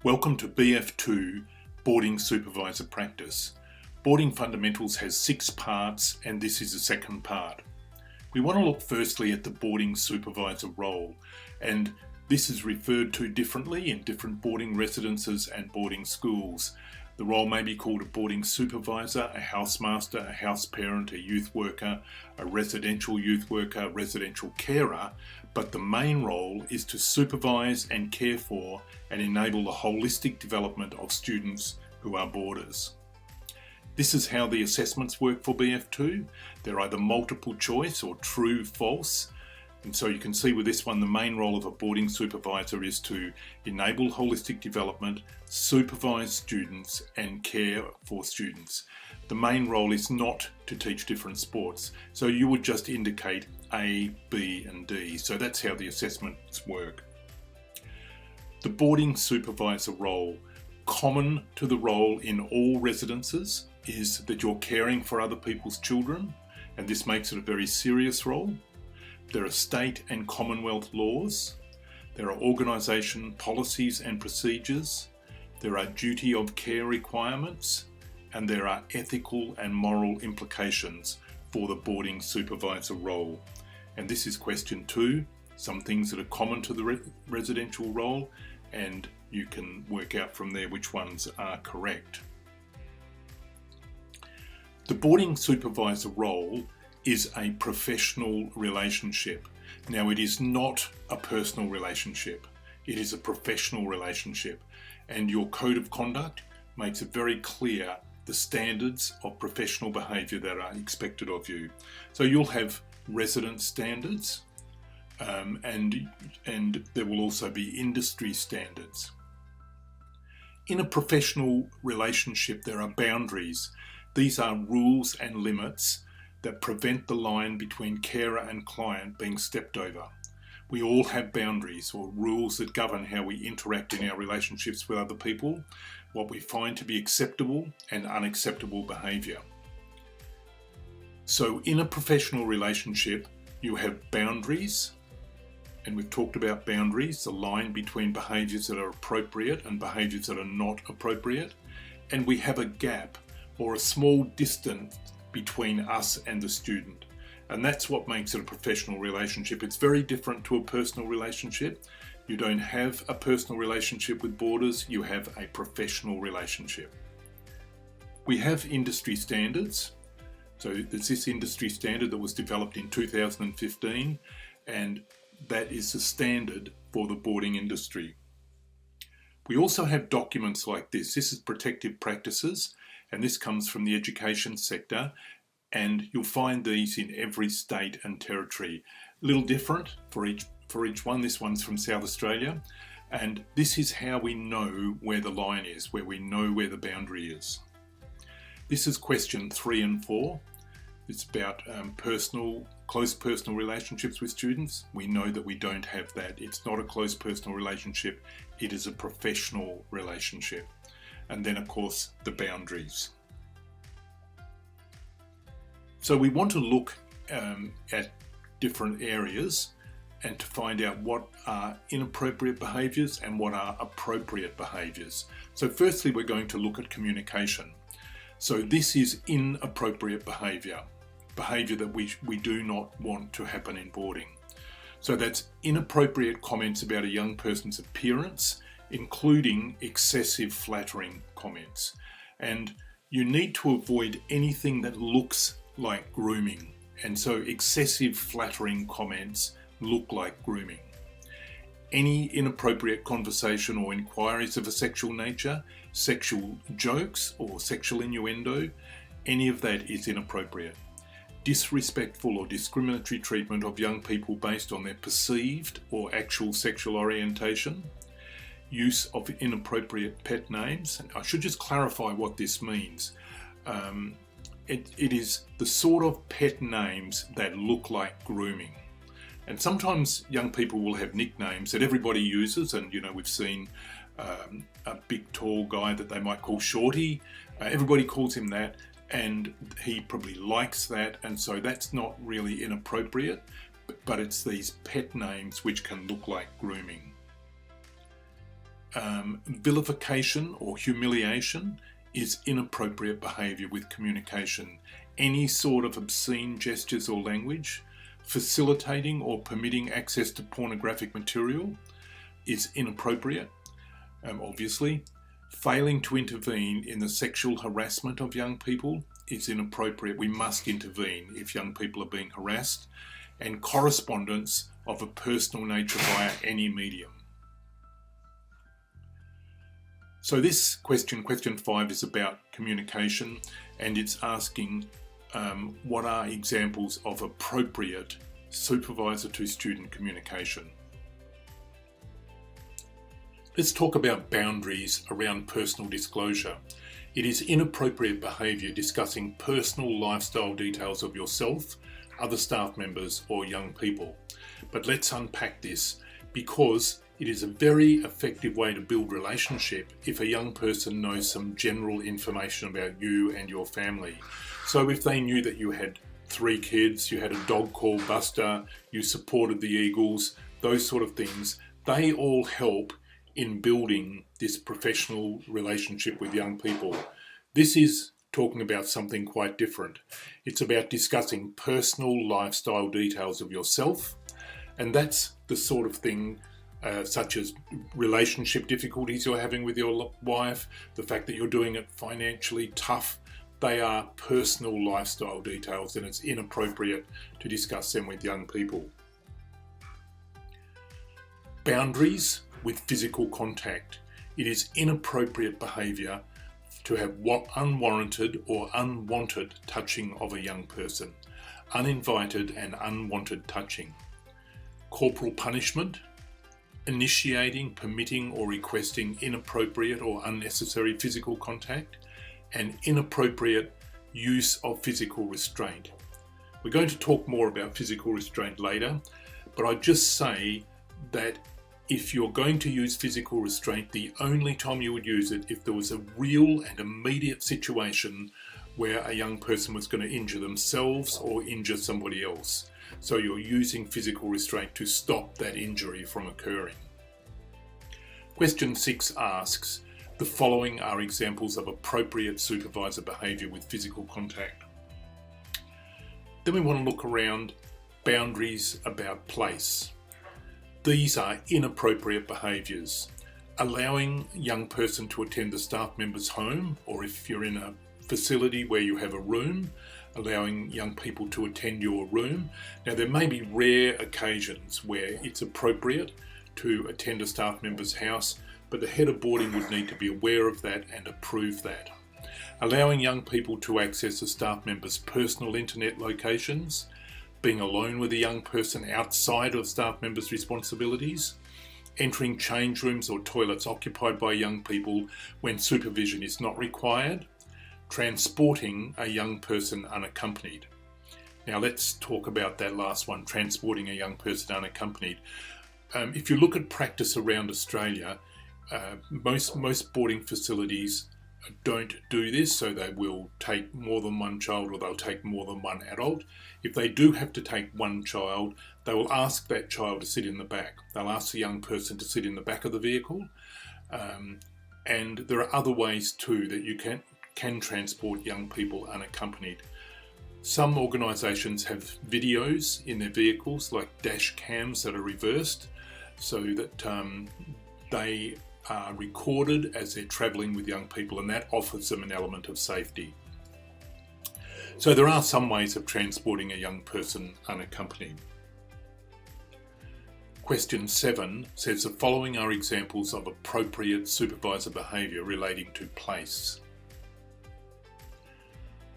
Welcome to BF2 Boarding Supervisor Practice. Boarding Fundamentals has 6 parts and this is the second part. We want to look firstly at the boarding supervisor role, and this is referred to differently in different boarding residences and boarding schools. The role may be called a boarding supervisor, a housemaster, a house parent, a youth worker, a residential youth worker, a residential carer, but the main role is to supervise and care for and enable the holistic development of students who are boarders. This is how the assessments work for BF2. They're either multiple choice or true, false. And so you can see with this one, the main role of a boarding supervisor is to enable holistic development, supervise students and care for students. The main role is not to teach different sports. So you would just indicate A, B and D. So that's how the assessments work. The boarding supervisor role, common to the role in all residences, is that you're caring for other people's children, and this makes it a very serious role. There are state and Commonwealth laws. There are organisation policies and procedures. There are duty of care requirements, and there are ethical and moral implications for the boarding supervisor role. And this is question 2, some things that are common to the residential role, and you can work out from there which ones are correct. The boarding supervisor role is a professional relationship. Now, it is not a personal relationship. It is a professional relationship, and your code of conduct makes it very clear the standards of professional behaviour that are expected of you. So you'll have resident standards, and there will also be industry standards. In a professional relationship, there are boundaries. These are rules and limits that prevent the line between carer and client being stepped over. We all have boundaries or rules that govern how we interact in our relationships with other people, what we find to be acceptable and unacceptable behaviour. So in a professional relationship, you have boundaries, and we've talked about boundaries, the line between behaviours that are appropriate and behaviours that are not appropriate, and we have a gap or a small distance between us and the student. And that's what makes it a professional relationship. It's very different to a personal relationship. You don't have a personal relationship with boarders, you have a professional relationship. We have industry standards. So there's this industry standard that was developed in 2015, and that is the standard for the boarding industry. We also have documents like this. This is protective practices, and this comes from the education sector, and you'll find these in every state and territory. A little different for each one. This one's from South Australia, and this is how we know where the line is, where we know where the boundary is. This is question 3 and 4. It's about close personal relationships with students. We know that we don't have that. It's not a close personal relationship. It is a professional relationship. And then, of course, the boundaries. So we want to look at different areas and to find out what are inappropriate behaviours and what are appropriate behaviours. So firstly, we're going to look at communication. So this is inappropriate behaviour that we do not want to happen in boarding. So that's inappropriate comments about a young person's appearance, including excessive flattering comments. And you need to avoid anything that looks like grooming. And so excessive flattering comments look like grooming. Any inappropriate conversation or inquiries of a sexual nature, sexual jokes or sexual innuendo, any of that is inappropriate. Disrespectful or discriminatory treatment of young people based on their perceived or actual sexual orientation, use of inappropriate pet names. And I should just clarify what this means. It is the sort of pet names that look like grooming. And sometimes young people will have nicknames that everybody uses, and we've seen a big tall guy that they might call Shorty. Everybody calls him that, and he probably likes that, and so that's not really inappropriate, but it's these pet names which can look like grooming. Vilification or humiliation is inappropriate behaviour with communication. Any sort of obscene gestures or language, facilitating or permitting access to pornographic material is inappropriate, obviously. Failing to intervene in the sexual harassment of young people is inappropriate. We must intervene if young people are being harassed. And correspondence of a personal nature via any medium. So this question 5, is about communication, and it's asking what are examples of appropriate supervisor to student communication. Let's talk about boundaries around personal disclosure. It is inappropriate behaviour discussing personal lifestyle details of yourself, other staff members or young people. But let's unpack this, because it is a very effective way to build relationship if a young person knows some general information about you and your family. So if they knew that you had 3 kids, you had a dog called Buster, you supported the Eagles, those sort of things, they all help in building this professional relationship with young people. This is talking about something quite different. It's about discussing personal lifestyle details of yourself, and that's the sort of thing such as relationship difficulties you're having with your wife, the fact that you're doing it financially tough. They are personal lifestyle details, and it's inappropriate to discuss them with young people. Boundaries with physical contact. It is inappropriate behaviour to have unwarranted or unwanted touching of a young person. Uninvited and unwanted touching. Corporal punishment. Initiating, permitting or requesting inappropriate or unnecessary physical contact. And inappropriate use of physical restraint. We're going to talk more about physical restraint later, but I'd just say that if you're going to use physical restraint, the only time you would use it if there was a real and immediate situation where a young person was going to injure themselves or injure somebody else. So you're using physical restraint to stop that injury from occurring. Question 6 asks, the following are examples of appropriate supervisor behaviour with physical contact. Then we want to look around boundaries about place. These are inappropriate behaviours. Allowing a young person to attend the staff member's home, or if you're in a facility where you have a room, allowing young people to attend your room. Now, there may be rare occasions where it's appropriate to attend a staff member's house, but the head of boarding would need to be aware of that and approve that. Allowing young people to access a staff member's personal internet locations, being alone with a young person outside of staff members' responsibilities, entering change rooms or toilets occupied by young people when supervision is not required, transporting a young person unaccompanied. Now let's talk about that last one, transporting a young person unaccompanied. If you look at practice around Australia, most boarding facilities don't do this, so they will take more than one child or they'll take more than one adult. If they do have to take one child, they will ask that child to sit in the back. They'll ask the young person to sit in the back of the vehicle. And there are other ways too that you can transport young people unaccompanied. Some organisations have videos in their vehicles, like dash cams that are reversed, so that they are recorded as they're travelling with young people, and that offers them an element of safety. So there are some ways of transporting a young person unaccompanied. Question 7 says the following are examples of appropriate supervisor behaviour relating to place.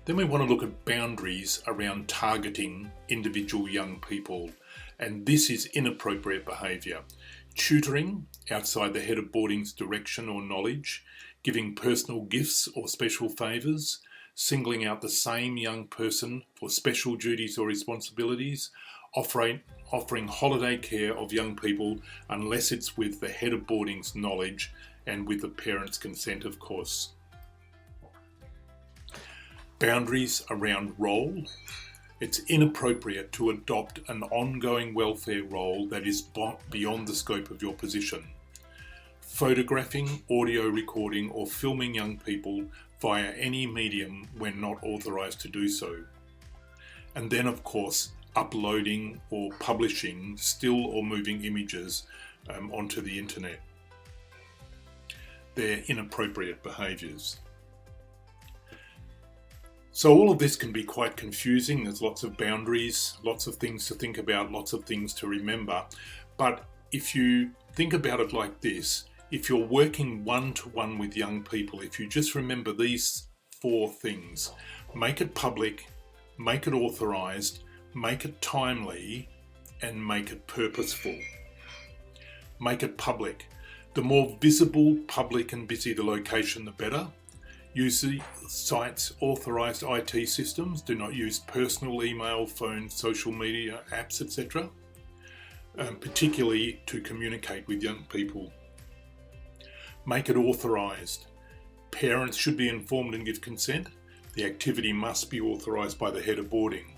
Then we want to look at boundaries around targeting individual young people, and this is inappropriate behaviour. Tutoring outside the head of boarding's direction or knowledge, giving personal gifts or special favours, singling out the same young person for special duties or responsibilities, offering holiday care of young people unless it's with the head of boarding's knowledge and with the parents' consent, of course. Boundaries around role. It's inappropriate to adopt an ongoing welfare role that is beyond the scope of your position. photographing, audio recording or filming young people via any medium when not authorised to do so. And then of course uploading or publishing still or moving images onto the internet. They're inappropriate behaviours. So all of this can be quite confusing. There's lots of boundaries, lots of things to think about, lots of things to remember. But if you think about it like this, if you're working one-to-one with young people, if you just remember these 4 things: make it public, make it authorised, make it timely, and make it purposeful. Make it public. The more visible, public and busy the location, the better. Use the site's authorised IT systems. Do not use personal email, phone, social media, apps, etc. Particularly to communicate with young people. Make it authorised. Parents should be informed and give consent. The activity must be authorised by the head of boarding.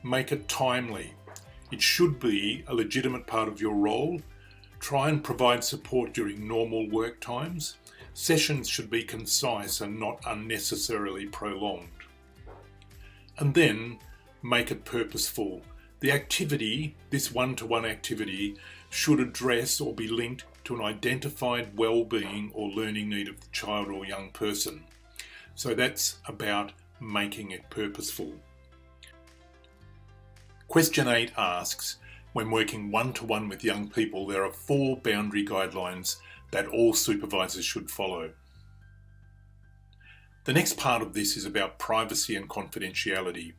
Make it timely. It should be a legitimate part of your role. Try and provide support during normal work times. Sessions should be concise and not unnecessarily prolonged. And then make it purposeful. The activity, this one-to-one activity, should address or be linked to an identified well-being or learning need of the child or young person. So that's about making it purposeful. Question 8 asks, when working one-to-one with young people, there are 4 boundary guidelines that all supervisors should follow. The next part of this is about privacy and confidentiality.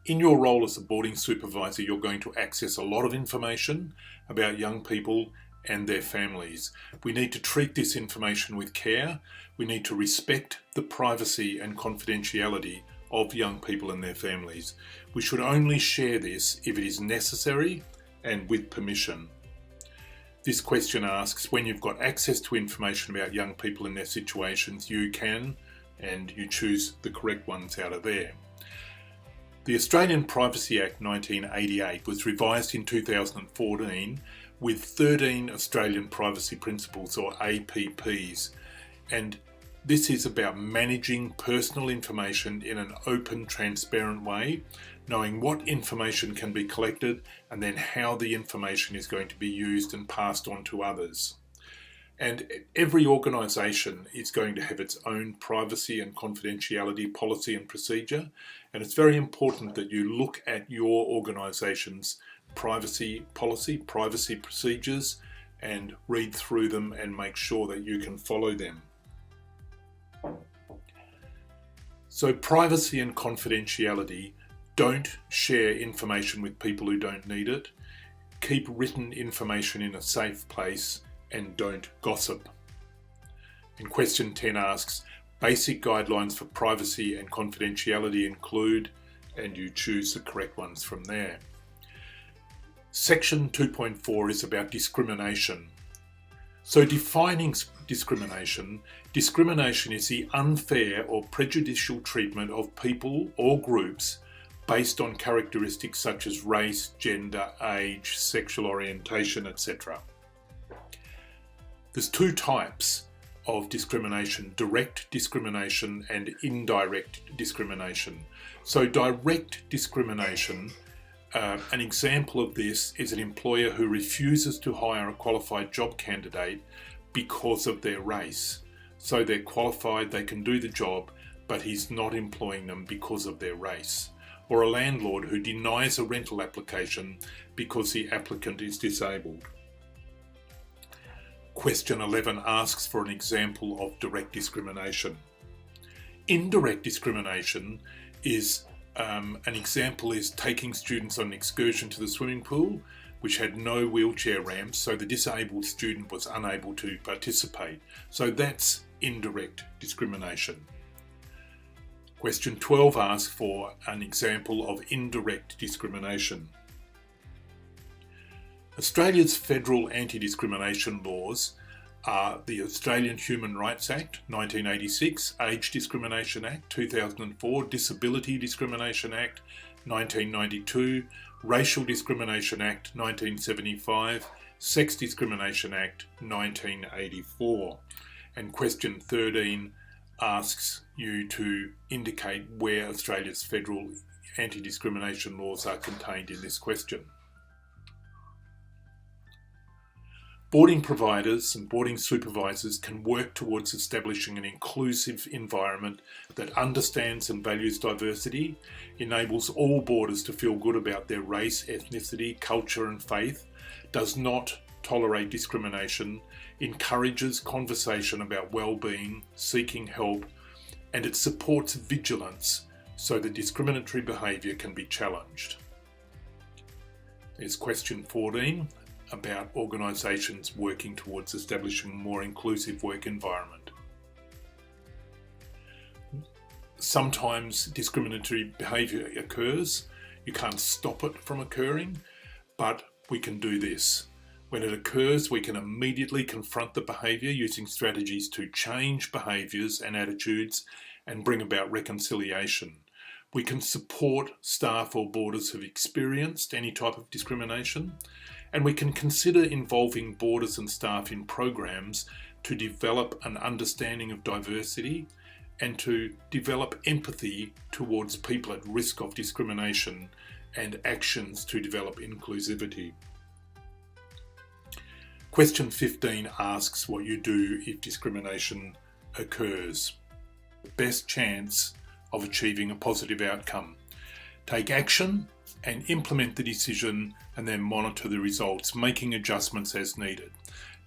In your role as a boarding supervisor, you're going to access a lot of information about young people and their families. We need to treat this information with care. We need to respect the privacy and confidentiality of young people and their families. We should only share this if it is necessary and with permission. This question asks, when you've got access to information about young people and their situations, you can and you choose the correct ones out of there. The Australian Privacy Act 1988 was revised in 2014 with 13 Australian Privacy Principles, or APPs, and this is about managing personal information in an open, transparent way, knowing what information can be collected and then how the information is going to be used and passed on to others. And every organisation is going to have its own privacy and confidentiality policy and procedure, and it's very important that you look at your organisation's privacy policy, privacy procedures, and read through them and make sure that you can follow them. So privacy and confidentiality: don't share information with people who don't need it. Keep written information in a safe place and don't gossip. And question 10 asks, basic guidelines for privacy and confidentiality include, and you choose the correct ones from there. Section 2.4 is about discrimination. So defining discrimination, discrimination is the unfair or prejudicial treatment of people or groups based on characteristics such as race, gender, age, sexual orientation, etc. There's 2 types of discrimination: direct discrimination and indirect discrimination. So direct discrimination, an example of this is an employer who refuses to hire a qualified job candidate because of their race. So they're qualified, they can do the job, but he's not employing them because of their race. Or a landlord who denies a rental application because the applicant is disabled. Question 11 asks for an example of direct discrimination. Indirect discrimination is, an example is taking students on an excursion to the swimming pool, which had no wheelchair ramps, so the disabled student was unable to participate. So that's indirect discrimination. Question 12 asks for an example of indirect discrimination. Australia's federal anti-discrimination laws are the Australian Human Rights Act 1986, Age Discrimination Act 2004, Disability Discrimination Act 1992, Racial Discrimination Act 1975, Sex Discrimination Act 1984. And question 13 asks you to indicate where Australia's federal anti-discrimination laws are contained in this question. Boarding providers and boarding supervisors can work towards establishing an inclusive environment that understands and values diversity, enables all boarders to feel good about their race, ethnicity, culture and faith, does not tolerate discrimination, encourages conversation about well-being, seeking help, and it supports vigilance so that discriminatory behaviour can be challenged. There's question 14. About organisations working towards establishing a more inclusive work environment. Sometimes discriminatory behaviour occurs. You can't stop it from occurring, but we can do this. When it occurs, we can immediately confront the behaviour using strategies to change behaviours and attitudes and bring about reconciliation. We can support staff or boarders who've experienced any type of discrimination, and we can consider involving boarders and staff in programs to develop an understanding of diversity and to develop empathy towards people at risk of discrimination and actions to develop inclusivity. Question 15 asks what you do if discrimination occurs. Best chance of achieving a positive outcome. Take action and implement the decision and then monitor the results, making adjustments as needed.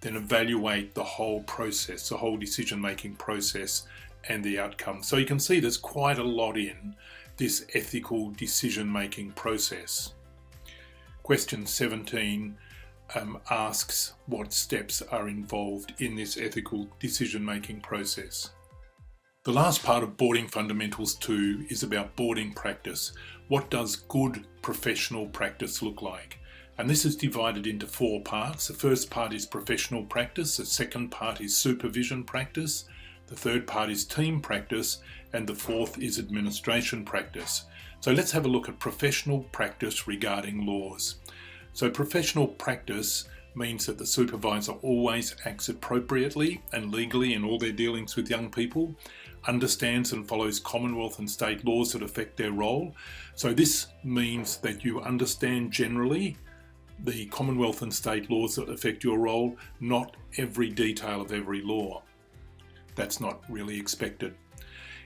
Then evaluate the whole process, the whole decision-making process and the outcome. So you can see there's quite a lot in this ethical decision-making process. Question 17 asks what steps are involved in this ethical decision-making process. The last part of Boarding Fundamentals 2 is about boarding practice. What does good professional practice look like? And this is divided into 4 parts. The first part is professional practice, the second part is supervision practice, the third part is team practice, and the fourth is administration practice. So let's have a look at professional practice regarding laws. So professional practice means that the supervisor always acts appropriately and legally in all their dealings with young people, understands and follows Commonwealth and state laws that affect their role. So this means that you understand generally the Commonwealth and state laws that affect your role, not every detail of every law. That's not really expected.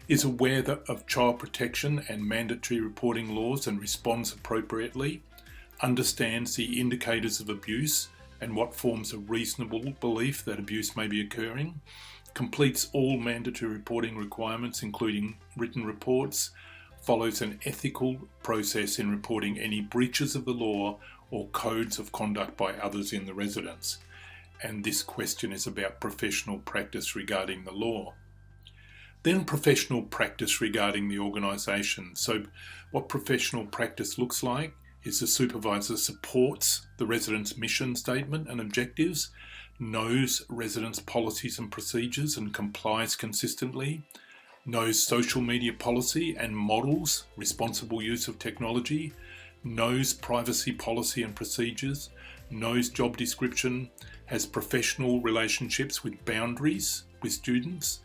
Is aware of child protection and mandatory reporting laws and responds appropriately, understands the indicators of abuse and what forms a reasonable belief that abuse may be occurring, completes all mandatory reporting requirements including written reports, follows an ethical process in reporting any breaches of the law or codes of conduct by others in the residence. And this question is about professional practice regarding the law. Then professional practice regarding the organisation. So what professional practice looks like is the supervisor supports the resident's mission statement and objectives, knows residents' policies and procedures and complies consistently, knows social media policy and models responsible use of technology, knows privacy policy and procedures, knows job description, has professional relationships with boundaries with students,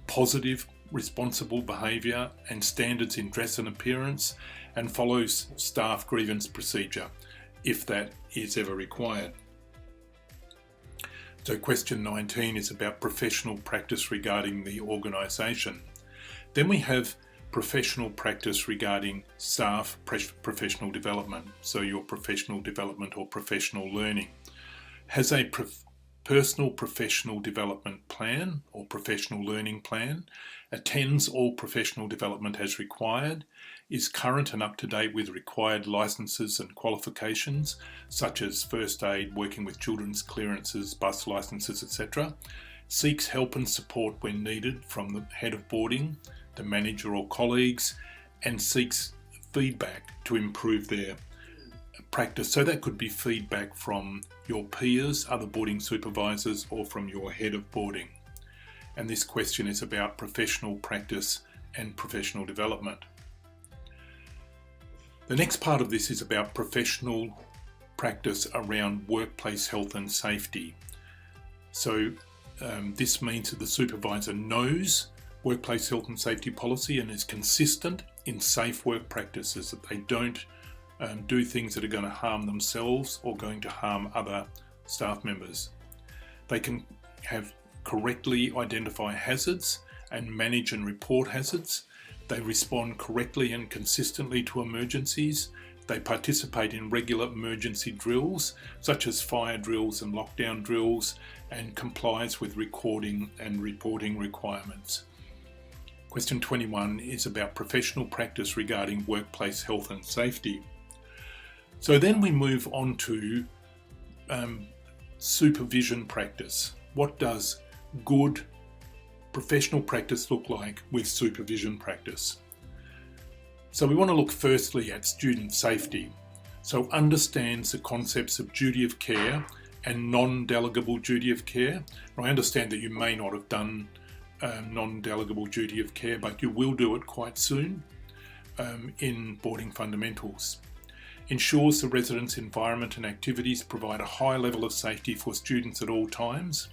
positive responsible behaviour and standards in dress and appearance, and follows staff grievance procedure if that is ever required. So question 19 is about professional practice regarding the organisation. Then we have professional practice regarding staff professional development, so your professional development or professional learning. Has a personal professional development plan or professional learning plan, attends all professional development as required, is current and up to date with required licences and qualifications such as first aid, working with children's clearances, bus licences, etc. Seeks help and support when needed from the head of boarding, the manager or colleagues, and seeks feedback to improve their practice. So that could be feedback from your peers, other boarding supervisors, or from your head of boarding. And this question is about professional practice and professional development. The next part of this is about professional practice around workplace health and safety. So this means that the supervisor knows workplace health and safety policy and is consistent in safe work practices, that they don't do things that are going to harm themselves or going to harm other staff members. They can correctly identify hazards and manage and report hazards. They respond correctly and consistently to emergencies. They participate in regular emergency drills, such as fire drills and lockdown drills, and complies with recording and reporting requirements. Question 21 is about professional practice regarding workplace health and safety. So then we move on to supervision practice. What does good professional practice look like with supervision practice? So we want to look firstly at student safety. So understands the concepts of duty of care and non-delegable duty of care. I understand that you may not have done non-delegable duty of care, but you will do it quite soon in boarding fundamentals. Ensures the residence environment and activities provide a high level of safety for students at all times.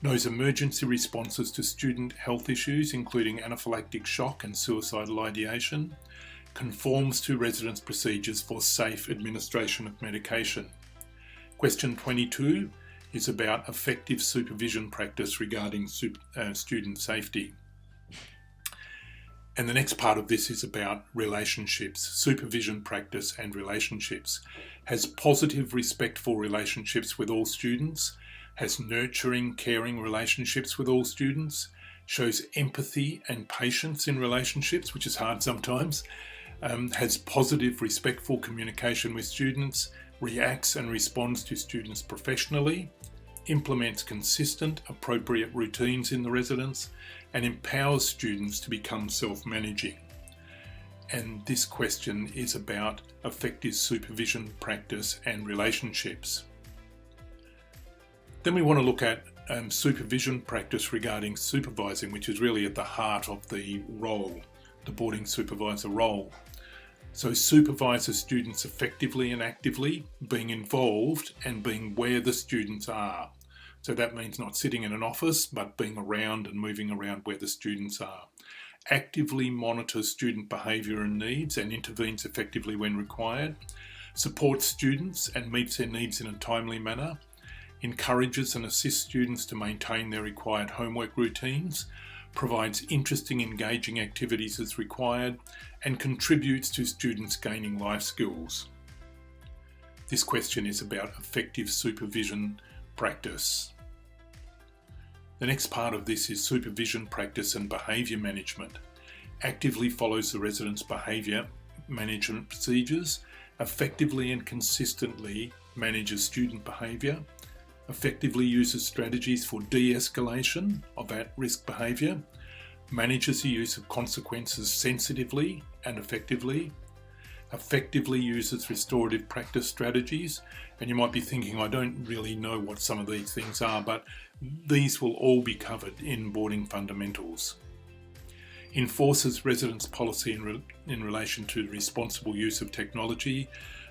Knows emergency responses to student health issues, including anaphylactic shock and suicidal ideation. Conforms to residence procedures for safe administration of medication. Question 22 is about effective supervision practice regarding student safety. And the next part of this is about relationships, supervision practice and relationships. Has positive, respectful relationships with all students. Has nurturing, caring relationships with all students. Shows empathy and patience in relationships, which is hard sometimes. Has positive, respectful communication with students. Reacts and responds to students professionally. Implements consistent, appropriate routines in the residence, and empowers students to become self-managing. And this question is about effective supervision practice and relationships. Then we want to look at supervision practice regarding supervising, which is really at the heart of the role, the boarding supervisor role. So supervise students effectively and actively, being involved and being where the students are. So that means not sitting in an office, but being around and moving around where the students are. Actively monitors student behaviour and needs and intervenes effectively when required. Supports students and meets their needs in a timely manner. Encourages and assists students to maintain their required homework routines. Provides interesting, engaging activities as required, and contributes to students gaining life skills. This question is about effective supervision practice. The next part of this is supervision practice and behaviour management. Actively follows the residents' behaviour management procedures, effectively and consistently manages student behaviour, effectively uses strategies for de-escalation of at-risk behaviour, manages the use of consequences sensitively and effectively uses restorative practice strategies. And you might be thinking, I don't really know what some of these things are, but these will all be covered in boarding fundamentals. Enforces residence policy in relation to the responsible use of technology,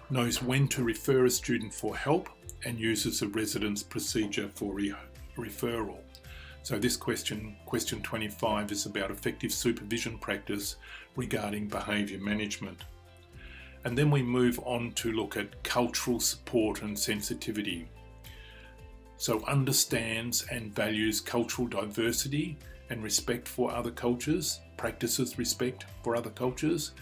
knows when to refer a student for help, and uses a residence procedure for referral. So this question 25, is about effective supervision practice regarding behaviour management. And then we move on to look at cultural support and sensitivity. So understands and values cultural diversity and respect for other cultures, practices respect for other cultures,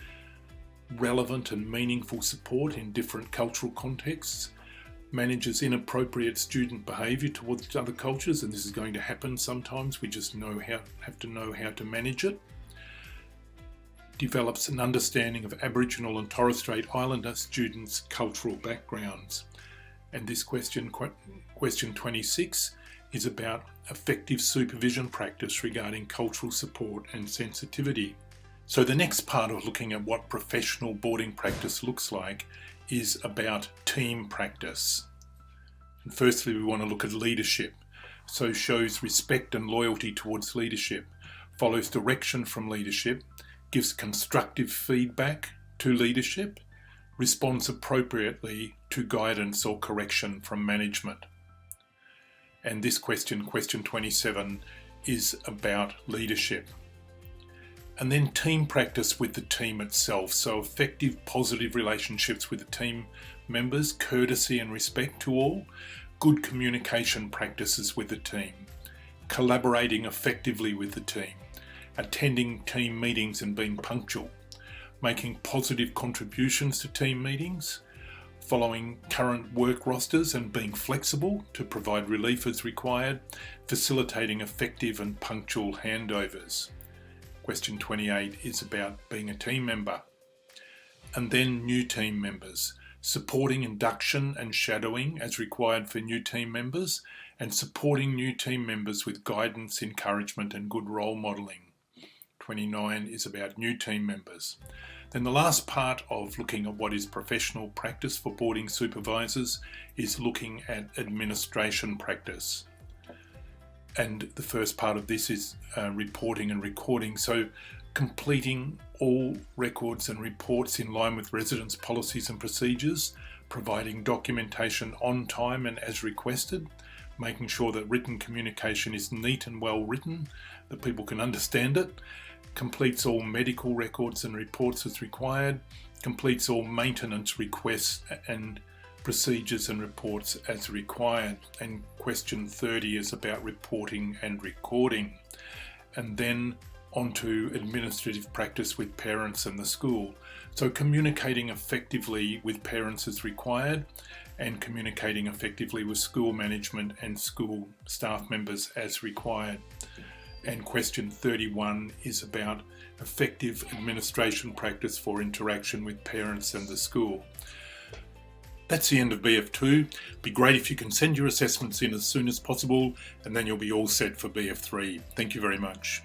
relevant and meaningful support in different cultural contexts, manages inappropriate student behaviour towards other cultures, and this is going to happen sometimes, we just have to know how to manage it. Develops an understanding of Aboriginal and Torres Strait Islander students' cultural backgrounds. And this question 26, is about effective supervision practice regarding cultural support and sensitivity. So the next part of looking at what professional boarding practice looks like is about team practice. And firstly, we want to look at leadership. So shows respect and loyalty towards leadership, follows direction from leadership, gives constructive feedback to leadership, responds appropriately to guidance or correction from management. And this question 27, is about leadership. And then team practice with the team itself. So effective, positive relationships with the team members, courtesy and respect to all, good communication practices with the team, collaborating effectively with the team, attending team meetings and being punctual, making positive contributions to team meetings, following current work rosters and being flexible to provide relief as required, facilitating effective and punctual handovers. Question 28 is about being a team member. And then new team members, supporting induction and shadowing as required for new team members, and supporting new team members with guidance, encouragement and good role modelling. 29 is about new team members. Then the last part of looking at what is professional practice for boarding supervisors is looking at administration practice. And the first part of this is reporting and recording. So completing all records and reports in line with residents' policies and procedures, providing documentation on time and as requested, making sure that written communication is neat and well written, that people can understand it, completes all medical records and reports as required, completes all maintenance requests and procedures and reports as required. And question 30 is about reporting and recording. And then onto administrative practice with parents and the school. So communicating effectively with parents as required, and communicating effectively with school management and school staff members as required. And question 31 is about effective administration practice for interaction with parents and the school. That's the end of BF2. Be great if you can send your assessments in as soon as possible, and then you'll be all set for BF3. Thank you very much.